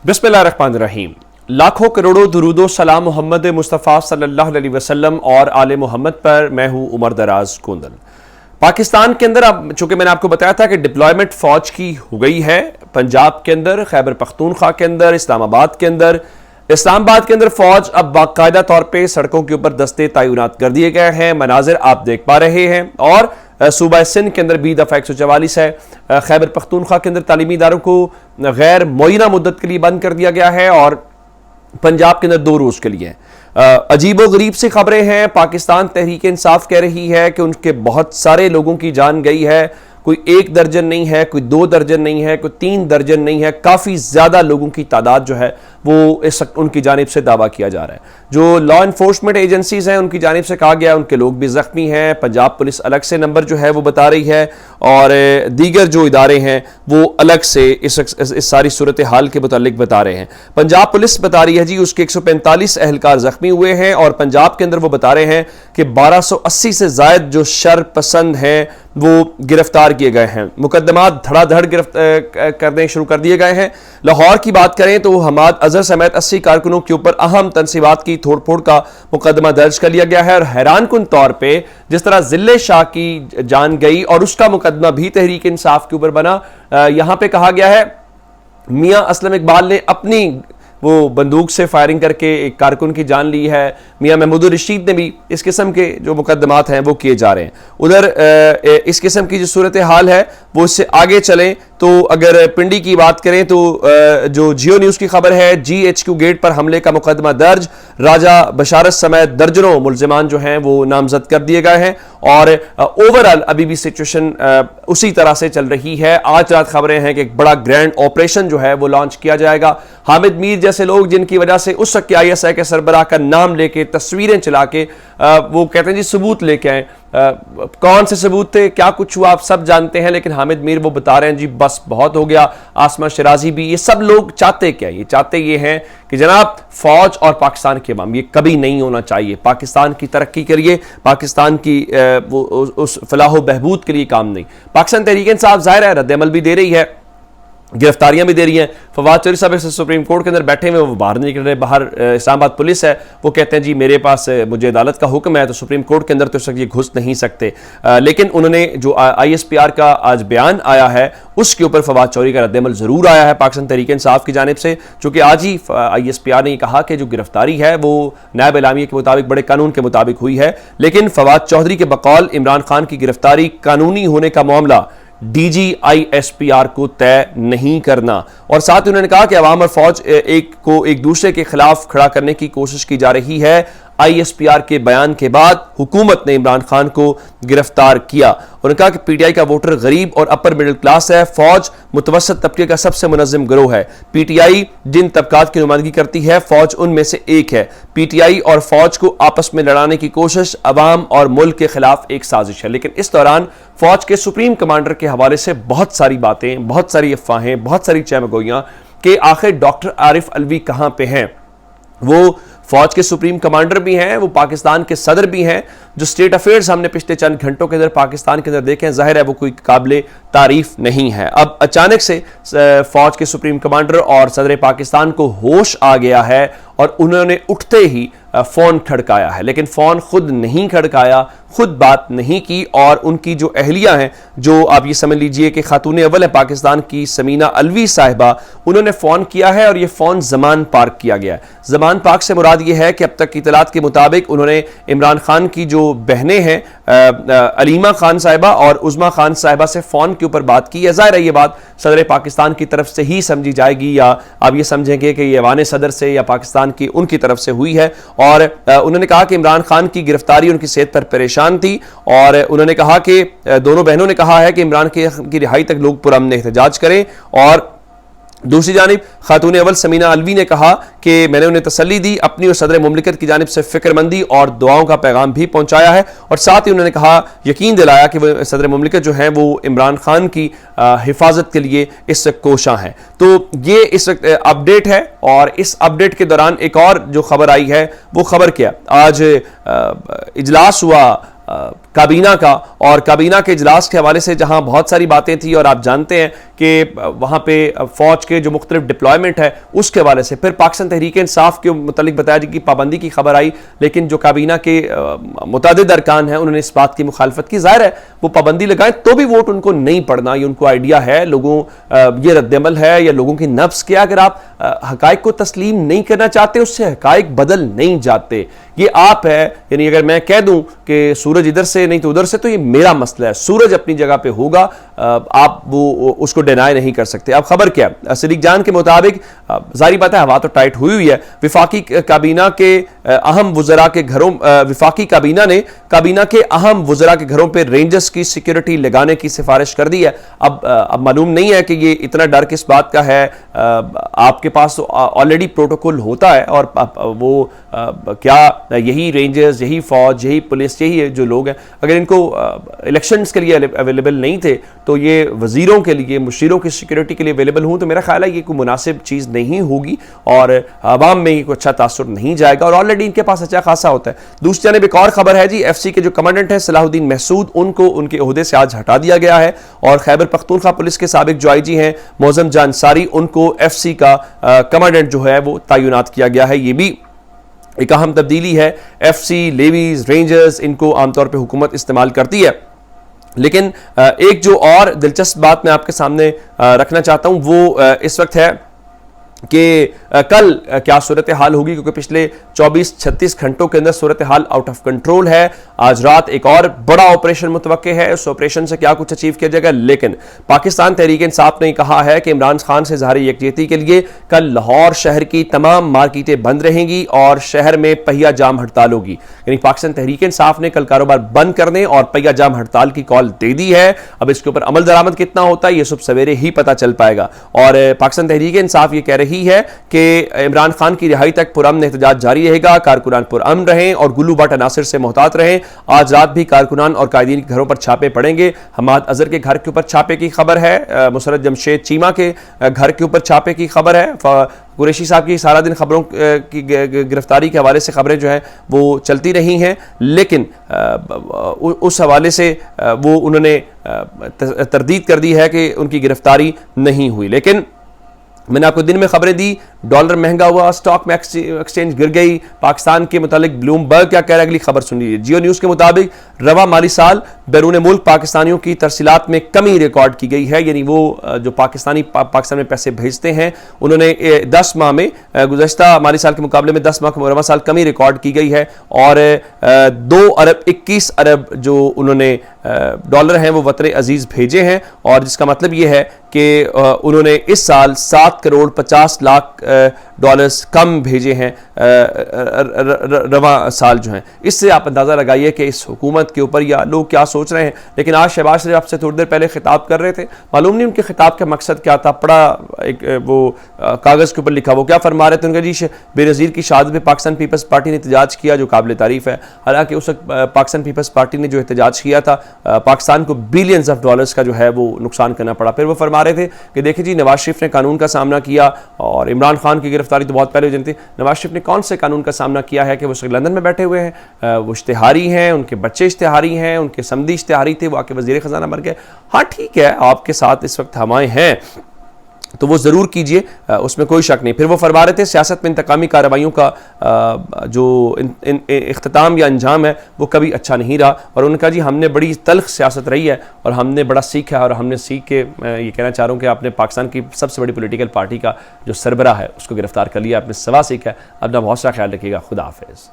बिस्मिल्लाहिर्रहमानिर्रहीम। लाखों करोड़ों दुरूदो सलाम मोहम्मद मुस्तफ़ा सल्लल्लाहु अलैहि वसल्लम और आले मोहम्मद पर। मैं हूँ उमर दराज कोंदल। पाकिस्तान के अंदर अब चूंकि मैंने आपको बताया था कि डिप्लॉयमेंट फौज की हो गई है पंजाब के अंदर, खैबर पख्तूनख्वा के अंदर, इस्लामाबाद के अंदर। इस्लामाबाद के अंदर फौज अब बाकायदा तौर पे सड़कों के ऊपर दस्ते तैनात कर दिए गए हैं। मनाजिर आप देख पा रहे हैं। और सूबा सिंध के अंदर भी दफ़ा 144 है। खैबर पख्तूनख्वा के अंदर तालीमी इदारों को गैर मुअय्यना मुद्दत के लिए बंद कर दिया गया है और पंजाब के अंदर 2 रोज़ के लिए। अजीबो गरीब सी खबरें हैं। पाकिस्तान तहरीक इंसाफ कह रही है कि उनके बहुत सारे लोगों की जान गई है। कोई 1 दर्जन नहीं है, कोई 2 दर्जन नहीं है, कोई 3 दर्जन नहीं है, काफ़ी ज़्यादा लोगों की तादाद जो है वो उनकी जानिब से दावा किया जा रहा है। जो लॉ इन्फोर्समेंट एजेंसीज हैं उनकी जानिब से कहा गया उनके लोग भी ज़ख्मी हैं। पंजाब पुलिस अलग से नंबर जो है वो बता रही है और दीगर जो इदारे हैं वो अलग से इस सारी सूरत हाल के मुतालिक बता रहे हैं। पंजाब पुलिस बता रही है जी उसके 145 अहलकार ज़ख्मी हुए हैं और पंजाब के अंदर वो बता रहे हैं कि 1280 से ज़ायद जो शर पसंद हैं वो गिरफ्तार किए गए हैं। मुकदमात धड़ाधड़ करने शुरू कर दिए गए हैं। लाहौर की बात करें तो हमाद अजहर समेत 80 कारकुनों के ऊपर अहम तनसीबात की तोड़फोड़ का मुकदमा दर्ज कर लिया गया है। और हैरान कुन तौर पे जिस तरह जिले शाह की जान गई और उसका मुकदमा भी तहरीक इंसाफ के ऊपर बना। यहां पे कहा गया है मियां असलम इकबाल ने अपनी वो बंदूक से फायरिंग करके एक कारकुन की जान ली है। मियां महमूद रशीद ने भी इस किस्म के जो मुकदमात हैं वो किए जा रहे हैं। उधर इस किस्म की जो सूरत हाल है वो इससे आगे चलें तो अगर पिंडी की बात करें तो जो जियो न्यूज़ की खबर है GHQ गेट पर हमले का मुकदमा दर्ज। राजा बशारत समेत दर्जनों मुल्जिमान जो हैं वो नामजद कर दिए गए हैं और ओवरऑल अभी भी सिचुएशन उसी तरह से चल रही है। आज रात खबरें हैं कि एक बड़ा ग्रैंड ऑपरेशन जो है वो लॉन्च किया जाएगा। हामिद मीर जैसे लोग जिनकी वजह से उस वक्त ISI के सरबराह का नाम लेके तस्वीरें चला के वो कहते हैं जी सबूत लेके आए। कौन से सबूत थे, क्या कुछ हुआ आप सब जानते हैं, लेकिन हामिद मीर वो बता रहे हैं जी बस बहुत हो गया। आसमा शराजी भी, ये सब लोग चाहते क्या, ये चाहते ये हैं कि जनाब फौज और पाकिस्तान के मामले ये कभी नहीं होना चाहिए। पाकिस्तान की तरक्की के लिए, पाकिस्तान की उस फलाह बहबूद के लिए काम नहीं। पाकिस्तान तहरीक इंसाफ जाहिर है रद्द-ए-अमल भी दे रही है, गिरफ्तारियां भी दे रही हैं। फवाद चौधरी साहब सुप्रीम कोर्ट के अंदर बैठे हुए, वो बाहर नहीं निकल रहे। बाहर इस्लामाबाद पुलिस है, वो कहते हैं जी मेरे पास मुझे अदालत का हुक्म है तो सुप्रीम कोर्ट के अंदर तो ये घुस नहीं सकते। लेकिन उन्होंने जो ISPR का आज बयान आया है उसके ऊपर फवाद चौधरी का रद्द-ए-अमल जरूर आया है पाकिस्तान तहरीक इंसाफ की जानिब से। चूंकि आज ही ISPR ने कहा कि जो गिरफ्तारी है वो नायब एलामिया के मुताबिक बड़े कानून के मुताबिक हुई है। लेकिन फवाद चौधरी के बकौल इमरान खान की गिरफ्तारी कानूनी होने का मामला DG ISPR को तय नहीं करना। और साथ ही उन्होंने कहा कि अवाम और फौज एक दूसरे के खिलाफ खड़ा करने की कोशिश की जा रही है। ISPR के बयान के बाद हुकूमत ने इमरान खान को गिरफ्तार किया। उन्होंने कहा कि PTI का वोटर गरीब और अपर मिडिल क्लास है, फौज मुतवसत तबके का सबसे मुनज़्ज़म गिरोह है। PTI जिन तबकात की नुमाइंदगी करती है फौज उनमें से एक है। PTI और फौज को आपस में लड़ाने की कोशिश अवाम और मुल्क के खिलाफ एक साजिश है। लेकिन इस दौरान फौज के सुप्रीम कमांडर के हवाले से बहुत सारी बातें, बहुत सारी अफवाहें, बहुत सारी चहमगोइयां कि आखिर डॉक्टर आरिफ अलवी कहां पे हैं। वो फौज के सुप्रीम कमांडर भी हैं, वो पाकिस्तान के सदर भी हैं। जो स्टेट अफेयर्स हमने पिछले चंद घंटों के अंदर पाकिस्तान के अंदर देखे, जाहिर है वो कोई काबिल तारीफ नहीं है। अब अचानक से फौज के सुप्रीम कमांडर और सदर पाकिस्तान को होश आ गया है और उन्होंने उठते ही फोन खड़काया है। लेकिन फोन खुद नहीं खड़काया, खुद बात नहीं की और उनकी जो अहलिया हैं, जो आप ये समझ लीजिए कि खातून अव्वल है पाकिस्तान की समीना अलवी साहिबा, उन्होंने फोन किया है और ये फोन जमान पार्क किया गया है। जमान पार्क से मुराद ये है कि अब तक की इतलात के मुताबिक उन्होंने इमरान खान की जो बहनें हैं अलीमा खान साहिबा और उज़मा खान साहिबा से फोन के ऊपर बात की है। ज़ाहिर है ये बात सदर पाकिस्तान की तरफ से ही समझी जाएगी या आप ये समझेंगे कि ये ऐवान सदर से या पाकिस्तान की उनकी तरफ से हुई है। और उन्होंने कहा कि इमरान खान की गिरफ्तारी उनकी सेहत पर परेशान थी और उन्होंने कहा कि दोनों बहनों ने कहा है कि इमरान की रिहाई तक लोग पुरअमन एहतजाज करें। और दूसरी जानिब खातून अव्वल समीना अलवी ने कहा कि मैंने उन्हें तसल्ली दी, अपनी और सदर मुमलिकत की जानिब से फिक्रमंदी और दुआओं का पैगाम भी पहुंचाया है। और साथ ही उन्होंने कहा, यकीन दिलाया कि वो सदर मुमलिकत जो है वो इमरान खान की हिफाजत के लिए इस वक्त कोशां है। तो ये इस वक्त अपडेट है और इस अपडेट के दौरान एक और जो खबर आई है वो खबर क्या, आज इजलास हुआ کابینہ کا، اور کابینہ کے اجلاس کے حوالے سے جہاں بہت ساری باتیں تھیں، اور آپ جانتے ہیں کہ وہاں پہ فوج کے جو مختلف ڈپلائمنٹ ہے اس کے حوالے سے پھر پاکستان تحریک انصاف کے متعلق بتایا جائے کہ پابندی کی خبر آئی، لیکن جو کابینہ کے متعدد ارکان ہیں انہوں نے اس بات کی مخالفت کی. ظاہر ہے وہ پابندی لگائیں تو بھی ووٹ ان کو نہیں پڑنا، یہ ان کو آئیڈیا ہے، لوگوں یہ رد عمل ہے یا لوگوں کی نفس کیا. اگر آپ حقائق کو تسلیم نہیں کرنا چاہتے اس سے حقائق بدل نہیں جاتے. یہ آپ ہے، یعنی اگر میں کہہ دوں کہ سورج ادھر سے نہیں تو ادھر سے، تو یہ میرا مسئلہ ہے. سورج اپنی جگہ پہ ہوگا، آپ وہ اس کو ڈینائی نہیں کر سکتے. اب خبر کیا ہے؟ صدیق جان کے مطابق ظاہری بات ہے ہوا تو ٹائٹ ہوئی ہے. وفاقی کابینہ کے اہم وزراء کے گھروں وفاقی کابینہ نے کابینہ کے اہم وزراء کے گھروں پہ رینجرز کی سیکیورٹی لگانے کی سفارش کر دی ہے. اب معلوم نہیں ہے کہ یہ اتنا ڈر کس بات کا ہے. آپ کے پاس تو آلریڈی پروٹوکول ہوتا ہے، اور وہ کیا یہی رینجرز، یہی فوج، یہی پولیس، یہی جو لوگ ہیں اگر ان کو الیکشنز کے لیے اویلیبل نہیں تھے تو یہ وزیروں کے لیے، مشیروں کی سیکیورٹی کے لیے اویلیبل ہوں، تو میرا خیال ہے یہ کوئی مناسب چیز نہیں ہوگی اور عوام میں یہ کوئی اچھا تاثر نہیں جائے گا، اور آلریڈی ان کے پاس اچھا خاصا ہوتا ہے. دوسری جانب ایک اور خبر ہے جی، ایف سی کے جو کمانڈنٹ ہیں صلاح الدین محسود، ان کو ان کے عہدے سے آج ہٹا دیا گیا ہے، اور خیبر پختونخوا پولیس کے سابق جو آئی جی ہیں معظم جان ساری، ان کو ایف سی کا کمانڈنٹ جو ہے وہ تعینات کیا گیا ہے. یہ بھی ایک اہم تبدیلی ہے. ایف سی، لیویز، رینجرز، ان کو عام طور پہ حکومت استعمال کرتی ہے. لیکن ایک جو اور دلچسپ بات میں آپ کے سامنے رکھنا چاہتا ہوں وہ اس وقت ہے کہ کل کیا صورتحال ہوگی، کیونکہ پچھلے 24-36 گھنٹوں کے اندر صورتحال آؤٹ آف کنٹرول ہے. آج رات ایک اور بڑا آپریشن متوقع ہے، اس آپریشن سے کیا کچھ اچیو کیا جائے گا. لیکن پاکستان تحریک انصاف نے کہا ہے کہ عمران خان سے ظاہری یکجہتی کے لیے کل لاہور شہر کی تمام مارکیٹیں بند رہیں گی اور شہر میں پہیا جام ہڑتال ہوگی. یعنی پاکستان تحریک انصاف نے کل کاروبار بند کرنے اور پہیا جام ہڑتال کی کال دے دی ہے. اب اس کے اوپر عمل درآمد کتنا ہوتا ہے یہ صبح سویرے ہی پتہ چل پائے گا. اور پاکستان تحریک انصاف یہ کہہ رہی ہے کہ عمران خان کی رہائی تک پرامن احتجاج جاری رہے گا، کارکنان پرامن رہیں اور گلو بٹ عناصر سے محتاط رہیں. آج رات بھی کارکنان اور قائدین کے گھروں پر چھاپے پڑیں گے. حماد اظہر کے گھر کے اوپر چھاپے کی خبر ہے، مسرت جمشید چیمہ کے گھر کے اوپر چھاپے کی خبر ہے. قریشی صاحب کی سارا دن خبروں کی گرفتاری کے حوالے سے خبریں جو ہیں وہ چلتی رہی ہیں، لیکن اس حوالے سے وہ انہوں نے تردید کر دی ہے کہ ان کی گرفتاری نہیں ہوئی. لیکن میں نے آپ کو دن میں خبریں دی، ڈالر مہنگا ہوا، سٹاک میں ایکسچینج گر گئی. پاکستان کے متعلق بلوم برگ کیا کہہ رہا ہے اگلی خبر سن لیجیے. جیو نیوز کے مطابق رواں مالی سال بیرون ملک پاکستانیوں کی ترسیلات میں کمی ریکارڈ کی گئی ہے. یعنی وہ جو پاکستان میں پیسے بھیجتے ہیں انہوں نے 10 ماہ میں گزشتہ مالی سال کے مقابلے میں 10 ماہ کے رواں سال کمی ریکارڈ کی گئی ہے، اور 2 ارب 21 ارب جو انہوں نے ڈالر ہیں وہ وطن عزیز بھیجے ہیں. اور جس کا مطلب یہ ہے کہ انہوں نے اس سال 7 کروڑ 50 لاکھ ڈالرز کم بھیجے ہیں رواں سال جو ہیں. اس سے آپ اندازہ لگائیے کہ اس حکومت کے اوپر یا لوگ کیا سوچ رہے ہیں. لیکن آج شہباز شریف آپ سے تھوڑی دیر پہلے خطاب کر رہے تھے، معلوم نہیں ان کے خطاب کا مقصد کیا تھا. پڑا ایک وہ کاغذ کے اوپر لکھا، وہ کیا فرما رہے تھے، ان کا جی بے نظیر کی شہادت پہ پاکستان پیپلز پارٹی نے احتجاج کیا، جو قابل تعریف ہے. حالانکہ اس وقت پاکستان پیپلز پارٹی نے جو احتجاج کیا تھا پاکستان کو بلینز آف ڈالرز کا جو ہے وہ نقصان کرنا پڑا. پھر وہ فرما رہے تھے کہ دیکھیں جی نواز شریف نے قانون کا سامنا کیا، اور عمران خان کی گرفتاری تو بہت پہلے ہو جاتی. نواز شریف نے کون سے قانون کا سامنا کیا ہے کہ وہ لندن میں بیٹھے ہوئے ہیں، وہ اشتہاری ہیں، ان کے بچے اشتہاری ہیں، ان کے سمدی اشتہاری تھے، وہ آ کے وزیر خزانہ بن گئے. ہاں ٹھیک ہے، آپ کے ساتھ اس وقت ہوائیں ہیں تو وہ ضرور کیجئے، اس میں کوئی شک نہیں. پھر وہ فرما رہے تھے سیاست میں انتقامی کارروائیوں کا جو اختتام یا انجام ہے وہ کبھی اچھا نہیں رہا. اور انہوں نے کہا جی ہم نے بڑی تلخ سیاست رہی ہے اور ہم نے بڑا سیکھا ہے، اور ہم نے سیکھ کے میں یہ کہنا چاہ رہا ہوں کہ آپ نے پاکستان کی سب سے بڑی پولیٹیکل پارٹی کا جو سربراہ ہے اس کو گرفتار کر لیا، آپ نے سوا سیکھا ہے. اپنا بہت سا خیال رکھیے گا. خدا حافظ.